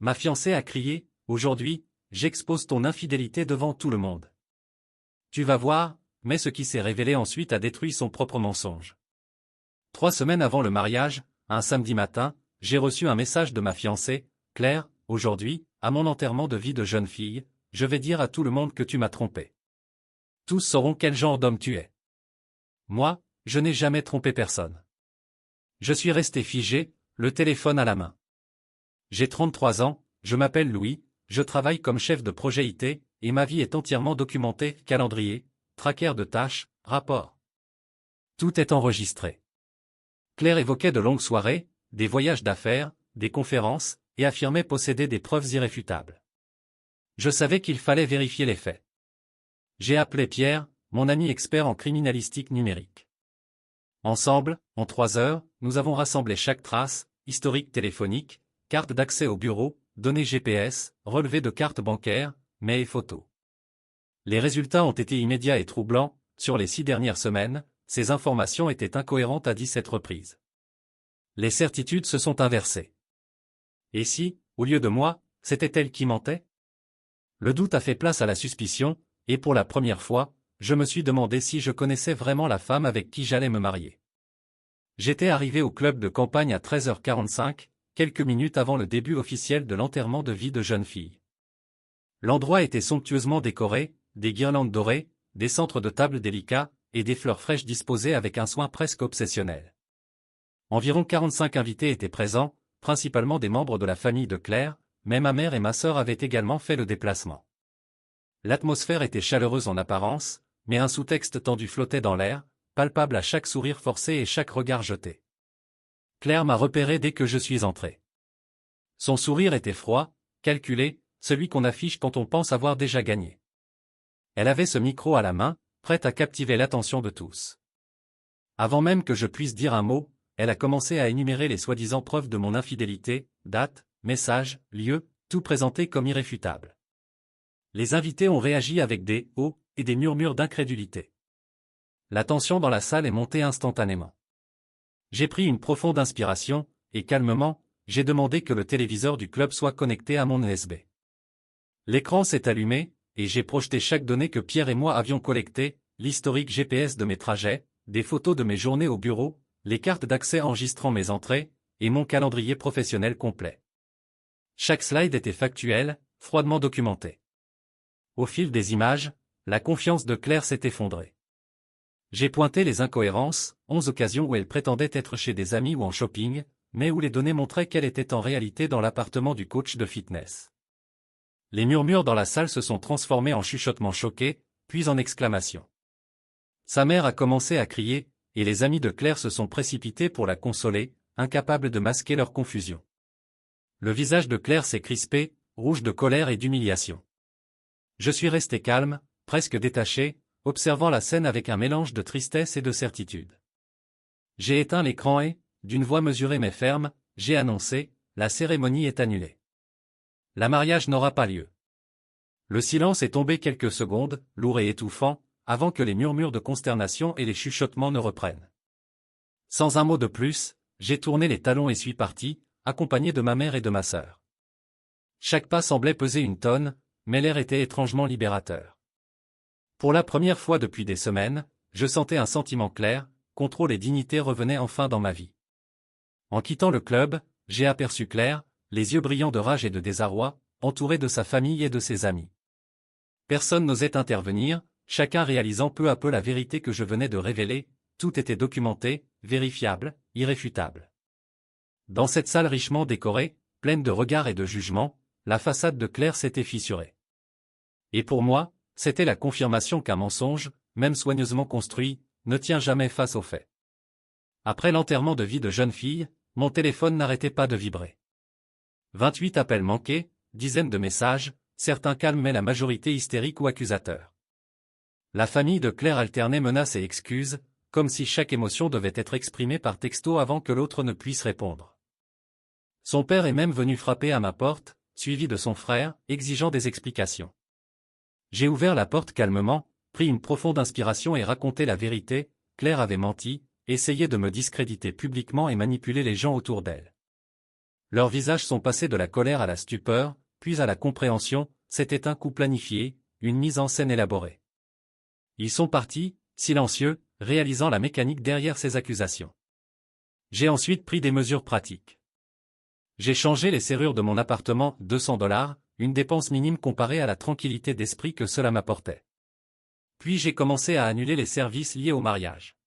ma fiancée a crié, aujourd'hui, j'expose ton infidélité devant tout le monde. Tu vas voir, mais ce qui s'est révélé ensuite a détruit son propre mensonge. 3 semaines avant le mariage, un samedi matin, j'ai reçu un message de ma fiancée, Claire, aujourd'hui, à mon enterrement de vie de jeune fille, je vais dire à tout le monde que tu m'as trompé. Tous sauront quel genre d'homme tu es. Moi, je n'ai jamais trompé personne. Je suis resté figé, le téléphone à la main. J'ai 33 ans, je m'appelle Louis, je travaille comme chef de projet IT, et ma vie est entièrement documentée, calendrier, tracker de tâches, rapport. Tout est enregistré. Claire évoquait de longues soirées, des voyages d'affaires, des conférences, et affirmait posséder des preuves irréfutables. Je savais qu'il fallait vérifier les faits. J'ai appelé Pierre, mon ami expert en criminalistique numérique. Ensemble, en 3 heures, nous avons rassemblé chaque trace, historique téléphonique, carte d'accès au bureau, données GPS, relevés de cartes bancaires, mails et photos. Les résultats ont été immédiats et troublants. Sur les 6 dernières semaines, ces informations étaient incohérentes à 17 reprises. Les certitudes se sont inversées. Et si, au lieu de moi, c'était elle qui mentait? Le doute a fait place à la suspicion, et pour la première fois, je me suis demandé si je connaissais vraiment la femme avec qui j'allais me marier. J'étais arrivé au club de campagne à 13h45, quelques minutes avant le début officiel de l'enterrement de vie de jeune fille. L'endroit était somptueusement décoré, des guirlandes dorées, des centres de table délicats, et des fleurs fraîches disposées avec un soin presque obsessionnel. Environ 45 invités étaient présents, principalement des membres de la famille de Claire, mais ma mère et ma sœur avaient également fait le déplacement. L'atmosphère était chaleureuse en apparence, mais un sous-texte tendu flottait dans l'air, palpable à chaque sourire forcé et chaque regard jeté. Claire m'a repéré dès que je suis entré. Son sourire était froid, calculé, celui qu'on affiche quand on pense avoir déjà gagné. Elle avait ce micro à la main, prête à captiver l'attention de tous. Avant même que je puisse dire un mot, elle a commencé à énumérer les soi-disant preuves de mon infidélité, date, message, lieu, tout présenté comme irréfutable. Les invités ont réagi avec des « oh » et des murmures d'incrédulité. La tension dans la salle est montée instantanément. J'ai pris une profonde inspiration, et calmement, j'ai demandé que le téléviseur du club soit connecté à mon USB. L'écran s'est allumé, et j'ai projeté chaque donnée que Pierre et moi avions collectée, l'historique GPS de mes trajets, des photos de mes journées au bureau, les cartes d'accès enregistrant mes entrées, et mon calendrier professionnel complet. Chaque slide était factuel, froidement documenté. Au fil des images, la confiance de Claire s'est effondrée. J'ai pointé les incohérences, 11 occasions où elle prétendait être chez des amis ou en shopping, mais où les données montraient qu'elle était en réalité dans l'appartement du coach de fitness. Les murmures dans la salle se sont transformés en chuchotements choqués, puis en exclamations. Sa mère a commencé à crier, et les amis de Claire se sont précipités pour la consoler, incapables de masquer leur confusion. Le visage de Claire s'est crispé, rouge de colère et d'humiliation. Je suis resté calme, presque détaché, observant la scène avec un mélange de tristesse et de certitude. J'ai éteint l'écran et, d'une voix mesurée mais ferme, j'ai annoncé, la cérémonie est annulée. Le mariage n'aura pas lieu. Le silence est tombé quelques secondes, lourd et étouffant, avant que les murmures de consternation et les chuchotements ne reprennent. Sans un mot de plus, j'ai tourné les talons et suis parti, accompagné de ma mère et de ma sœur. Chaque pas semblait peser une tonne, mais l'air était étrangement libérateur. Pour la première fois depuis des semaines, je sentais un sentiment clair, contrôle et dignité revenaient enfin dans ma vie. En quittant le club, j'ai aperçu Claire, les yeux brillants de rage et de désarroi, entourée de sa famille et de ses amis. Personne n'osait intervenir, chacun réalisant peu à peu la vérité que je venais de révéler, tout était documenté, vérifiable, irréfutable. Dans cette salle richement décorée, pleine de regards et de jugements, la façade de Claire s'était fissurée. Et pour moi, c'était la confirmation qu'un mensonge, même soigneusement construit, ne tient jamais face aux faits. Après l'enterrement de vie de jeune fille, mon téléphone n'arrêtait pas de vibrer. 28 appels manqués, dizaines de messages, certains calmes mais la majorité hystérique ou accusateur. La famille de Claire alternait menaces et excuses, comme si chaque émotion devait être exprimée par texto avant que l'autre ne puisse répondre. Son père est même venu frapper à ma porte, suivi de son frère, exigeant des explications. J'ai ouvert la porte calmement, pris une profonde inspiration et raconté la vérité. Claire avait menti, essayé de me discréditer publiquement et manipuler les gens autour d'elle. Leurs visages sont passés de la colère à la stupeur, puis à la compréhension. C'était un coup planifié, une mise en scène élaborée. Ils sont partis, silencieux, réalisant la mécanique derrière ces accusations. J'ai ensuite pris des mesures pratiques. J'ai changé les serrures de mon appartement, $200, une dépense minime comparée à la tranquillité d'esprit que cela m'apportait. Puis j'ai commencé à annuler les services liés au mariage.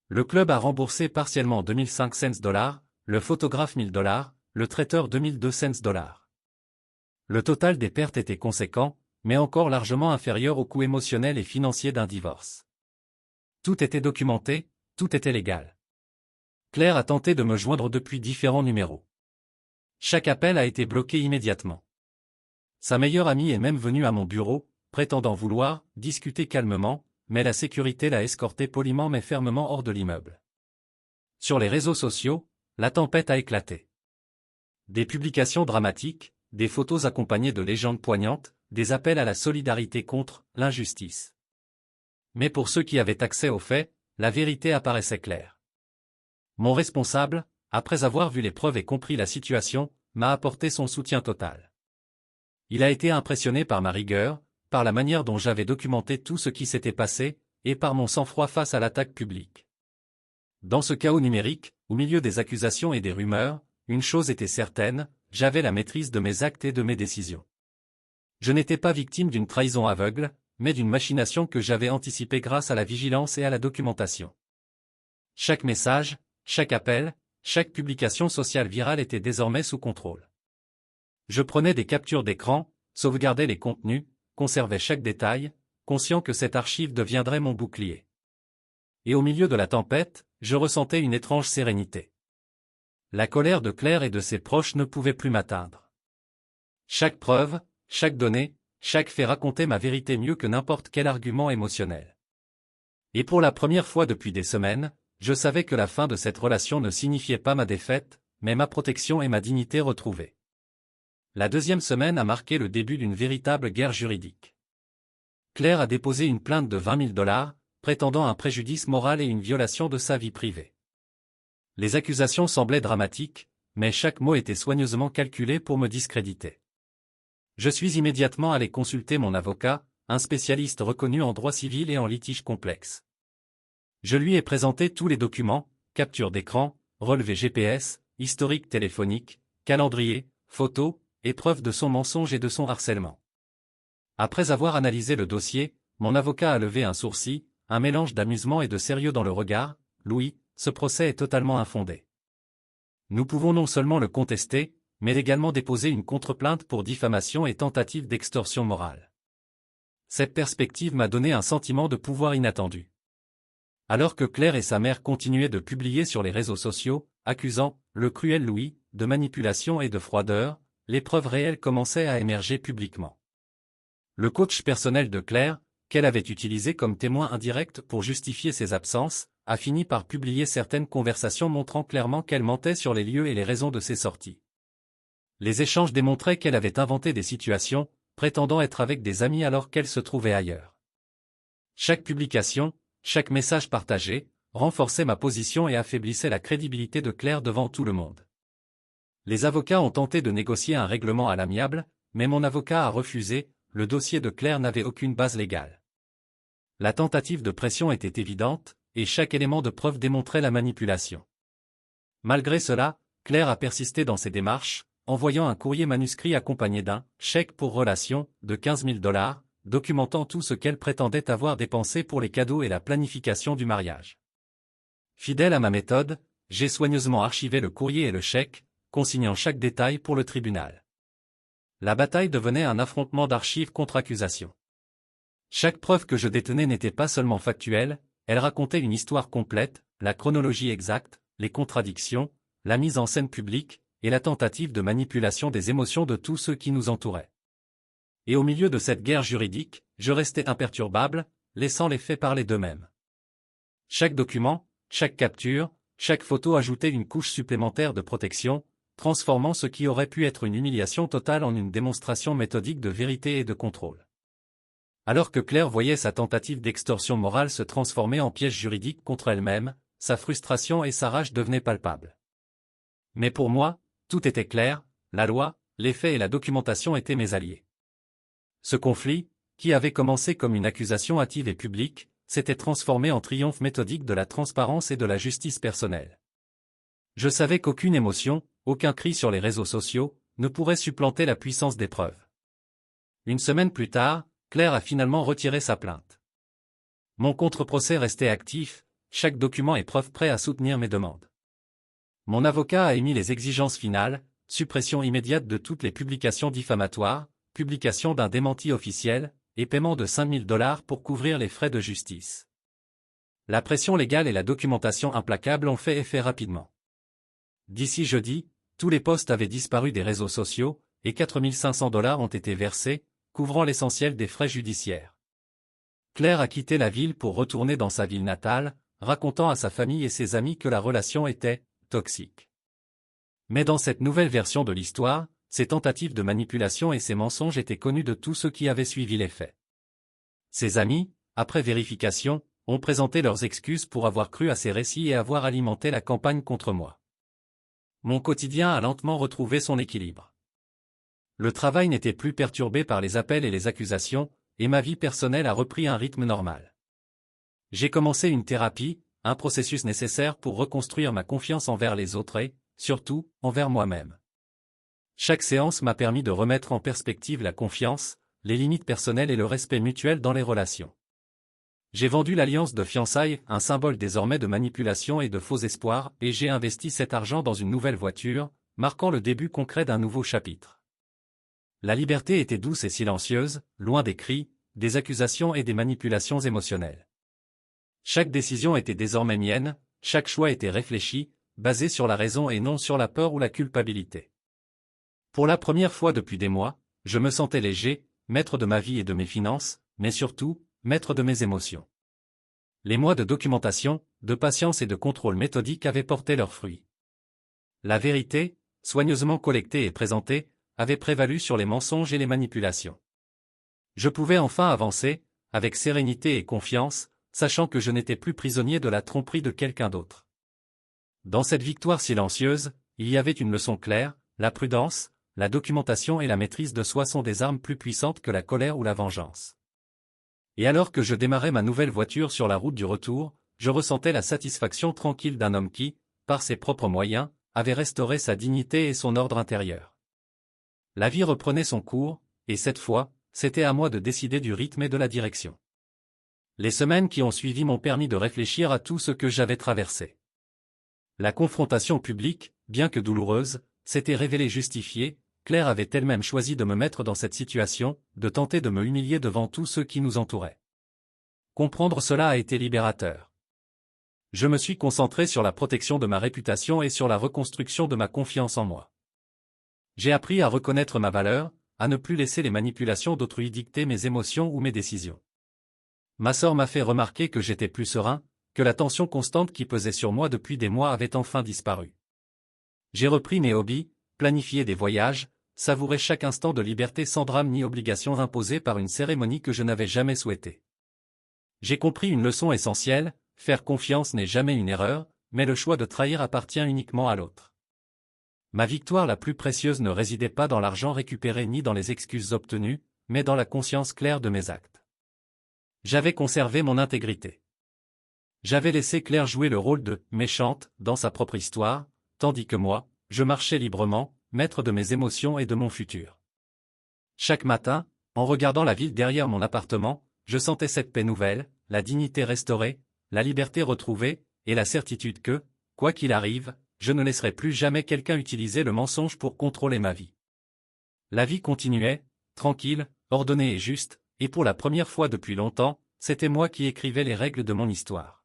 Le club a remboursé partiellement $2500, le photographe $1000, le traiteur $2200. Le total des pertes était conséquent, mais encore largement inférieur au coût émotionnel et financier d'un divorce. Tout était documenté, tout était légal. Claire a tenté de me joindre depuis différents numéros. Chaque appel a été bloqué immédiatement. Sa meilleure amie est même venue à mon bureau, prétendant vouloir discuter calmement, mais la sécurité l'a escortée poliment mais fermement hors de l'immeuble. Sur les réseaux sociaux, la tempête a éclaté. Des publications dramatiques, des photos accompagnées de légendes poignantes, des appels à la solidarité contre l'injustice. Mais pour ceux qui avaient accès aux faits, la vérité apparaissait claire. Mon responsable, après avoir vu les preuves et compris la situation, m'a apporté son soutien total. Il a été impressionné par ma rigueur, par la manière dont j'avais documenté tout ce qui s'était passé, et par mon sang-froid face à l'attaque publique. Dans ce chaos numérique, au milieu des accusations et des rumeurs, une chose était certaine, j'avais la maîtrise de mes actes et de mes décisions. Je n'étais pas victime d'une trahison aveugle, mais d'une machination que j'avais anticipée grâce à la vigilance et à la documentation. Chaque message, chaque appel, chaque publication sociale virale était désormais sous contrôle. Je prenais des captures d'écran, sauvegardais les contenus, conservais chaque détail, conscient que cette archive deviendrait mon bouclier. Et au milieu de la tempête, je ressentais une étrange sérénité. La colère de Claire et de ses proches ne pouvait plus m'atteindre. Chaque preuve, chaque donnée, chaque fait racontait ma vérité mieux que n'importe quel argument émotionnel. Et pour la première fois depuis des semaines, je savais que la fin de cette relation ne signifiait pas ma défaite, mais ma protection et ma dignité retrouvées. La deuxième semaine a marqué le début d'une véritable guerre juridique. Claire a déposé une plainte de $20 000, prétendant un préjudice moral et une violation de sa vie privée. Les accusations semblaient dramatiques, mais chaque mot était soigneusement calculé pour me discréditer. Je suis immédiatement allé consulter mon avocat, un spécialiste reconnu en droit civil et en litige complexe. Je lui ai présenté tous les documents, captures d'écran, relevés GPS, historique téléphonique, calendrier, photos, et preuves de son mensonge et de son harcèlement. Après avoir analysé le dossier, mon avocat a levé un sourcil, un mélange d'amusement et de sérieux dans le regard. « Louis, ce procès est totalement infondé. Nous pouvons non seulement le contester, mais également déposer une contre-plainte pour diffamation et tentative d'extorsion morale. » Cette perspective m'a donné un sentiment de pouvoir inattendu. Alors que Claire et sa mère continuaient de publier sur les réseaux sociaux, accusant le cruel Louis de manipulation et de froideur, les preuves réelles commençaient à émerger publiquement. Le coach personnel de Claire, qu'elle avait utilisé comme témoin indirect pour justifier ses absences, a fini par publier certaines conversations montrant clairement qu'elle mentait sur les lieux et les raisons de ses sorties. Les échanges démontraient qu'elle avait inventé des situations, prétendant être avec des amis alors qu'elle se trouvait ailleurs. Chaque publication, chaque message partagé, renforçait ma position et affaiblissait la crédibilité de Claire devant tout le monde. Les avocats ont tenté de négocier un règlement à l'amiable, mais mon avocat a refusé, le dossier de Claire n'avait aucune base légale. La tentative de pression était évidente, et chaque élément de preuve démontrait la manipulation. Malgré cela, Claire a persisté dans ses démarches, envoyant un courrier manuscrit accompagné d'un chèque pour relation de $15 000, documentant tout ce qu'elle prétendait avoir dépensé pour les cadeaux et la planification du mariage. Fidèle à ma méthode, j'ai soigneusement archivé le courrier et le chèque, consignant chaque détail pour le tribunal. La bataille devenait un affrontement d'archives contre accusations. Chaque preuve que je détenais n'était pas seulement factuelle, elle racontait une histoire complète, la chronologie exacte, les contradictions, la mise en scène publique, et la tentative de manipulation des émotions de tous ceux qui nous entouraient. Et au milieu de cette guerre juridique, je restais imperturbable, laissant les faits parler d'eux-mêmes. Chaque document, chaque capture, chaque photo ajoutait une couche supplémentaire de protection, transformant ce qui aurait pu être une humiliation totale en une démonstration méthodique de vérité et de contrôle. Alors que Claire voyait sa tentative d'extorsion morale se transformer en piège juridique contre elle-même, sa frustration et sa rage devenaient palpables. Mais pour moi, Tout était clair, la loi, les faits et la documentation étaient mes alliés. Ce conflit, qui avait commencé comme une accusation hâtive et publique, s'était transformé en triomphe méthodique de la transparence et de la justice personnelle. Je savais qu'aucune émotion, aucun cri sur les réseaux sociaux, ne pourrait supplanter la puissance des preuves. Une semaine plus tard, Claire a finalement retiré sa plainte. Mon contre-procès restait actif, chaque document et preuve prêt à soutenir mes demandes. Mon avocat a émis les exigences finales, suppression immédiate de toutes les publications diffamatoires, publication d'un démenti officiel, et paiement de 5 000 $ pour couvrir les frais de justice. La pression légale et la documentation implacable ont fait effet rapidement. D'ici jeudi, tous les posts avaient disparu des réseaux sociaux, et 4 500 $ ont été versés, couvrant l'essentiel des frais judiciaires. Claire a quitté la ville pour retourner dans sa ville natale, racontant à sa famille et ses amis que la relation était toxique. Mais dans cette nouvelle version de l'histoire, ses tentatives de manipulation et ses mensonges étaient connus de tous ceux qui avaient suivi les faits. Ses amis, après vérification, ont présenté leurs excuses pour avoir cru à ses récits et avoir alimenté la campagne contre moi. Mon quotidien a lentement retrouvé son équilibre. Le travail n'était plus perturbé par les appels et les accusations, et ma vie personnelle a repris un rythme normal. J'ai commencé une thérapie, un processus nécessaire pour reconstruire ma confiance envers les autres et, surtout, envers moi-même. Chaque séance m'a permis de remettre en perspective la confiance, les limites personnelles et le respect mutuel dans les relations. J'ai vendu l'alliance de fiançailles, un symbole désormais de manipulation et de faux espoirs, et j'ai investi cet argent dans une nouvelle voiture, marquant le début concret d'un nouveau chapitre. La liberté était douce et silencieuse, loin des cris, des accusations et des manipulations émotionnelles. Chaque décision était désormais mienne, chaque choix était réfléchi, basé sur la raison et non sur la peur ou la culpabilité. Pour la première fois depuis des mois, je me sentais léger, maître de ma vie et de mes finances, mais surtout, maître de mes émotions. Les mois de documentation, de patience et de contrôle méthodique avaient porté leurs fruits. La vérité, soigneusement collectée et présentée, avait prévalu sur les mensonges et les manipulations. Je pouvais enfin avancer, avec sérénité et confiance, sachant que je n'étais plus prisonnier de la tromperie de quelqu'un d'autre. Dans cette victoire silencieuse, il y avait une leçon claire, la prudence, la documentation et la maîtrise de soi sont des armes plus puissantes que la colère ou la vengeance. Et alors que je démarrais ma nouvelle voiture sur la route du retour, je ressentais la satisfaction tranquille d'un homme qui, par ses propres moyens, avait restauré sa dignité et son ordre intérieur. La vie reprenait son cours, et cette fois, c'était à moi de décider du rythme et de la direction. Les semaines qui ont suivi m'ont permis de réfléchir à tout ce que j'avais traversé. La confrontation publique, bien que douloureuse, s'était révélée justifiée. Claire avait elle-même choisi de me mettre dans cette situation, de tenter de me humilier devant tous ceux qui nous entouraient. Comprendre cela a été libérateur. Je me suis concentré sur la protection de ma réputation et sur la reconstruction de ma confiance en moi. J'ai appris à reconnaître ma valeur, à ne plus laisser les manipulations d'autrui dicter mes émotions ou mes décisions. Ma sœur m'a fait remarquer que j'étais plus serein, que la tension constante qui pesait sur moi depuis des mois avait enfin disparu. J'ai repris mes hobbies, planifié des voyages, savouré chaque instant de liberté sans drame ni obligation imposée par une cérémonie que je n'avais jamais souhaitée. J'ai compris une leçon essentielle, faire confiance n'est jamais une erreur, mais le choix de trahir appartient uniquement à l'autre. Ma victoire la plus précieuse ne résidait pas dans l'argent récupéré ni dans les excuses obtenues, mais dans la conscience claire de mes actes. J'avais conservé mon intégrité. J'avais laissé Claire jouer le rôle de « méchante » dans sa propre histoire, tandis que moi, je marchais librement, maître de mes émotions et de mon futur. Chaque matin, en regardant la ville derrière mon appartement, je sentais cette paix nouvelle, la dignité restaurée, la liberté retrouvée, et la certitude que, quoi qu'il arrive, je ne laisserai plus jamais quelqu'un utiliser le mensonge pour contrôler ma vie. La vie continuait, tranquille, ordonnée et juste, et pour la première fois depuis longtemps, c'était moi qui écrivais les règles de mon histoire.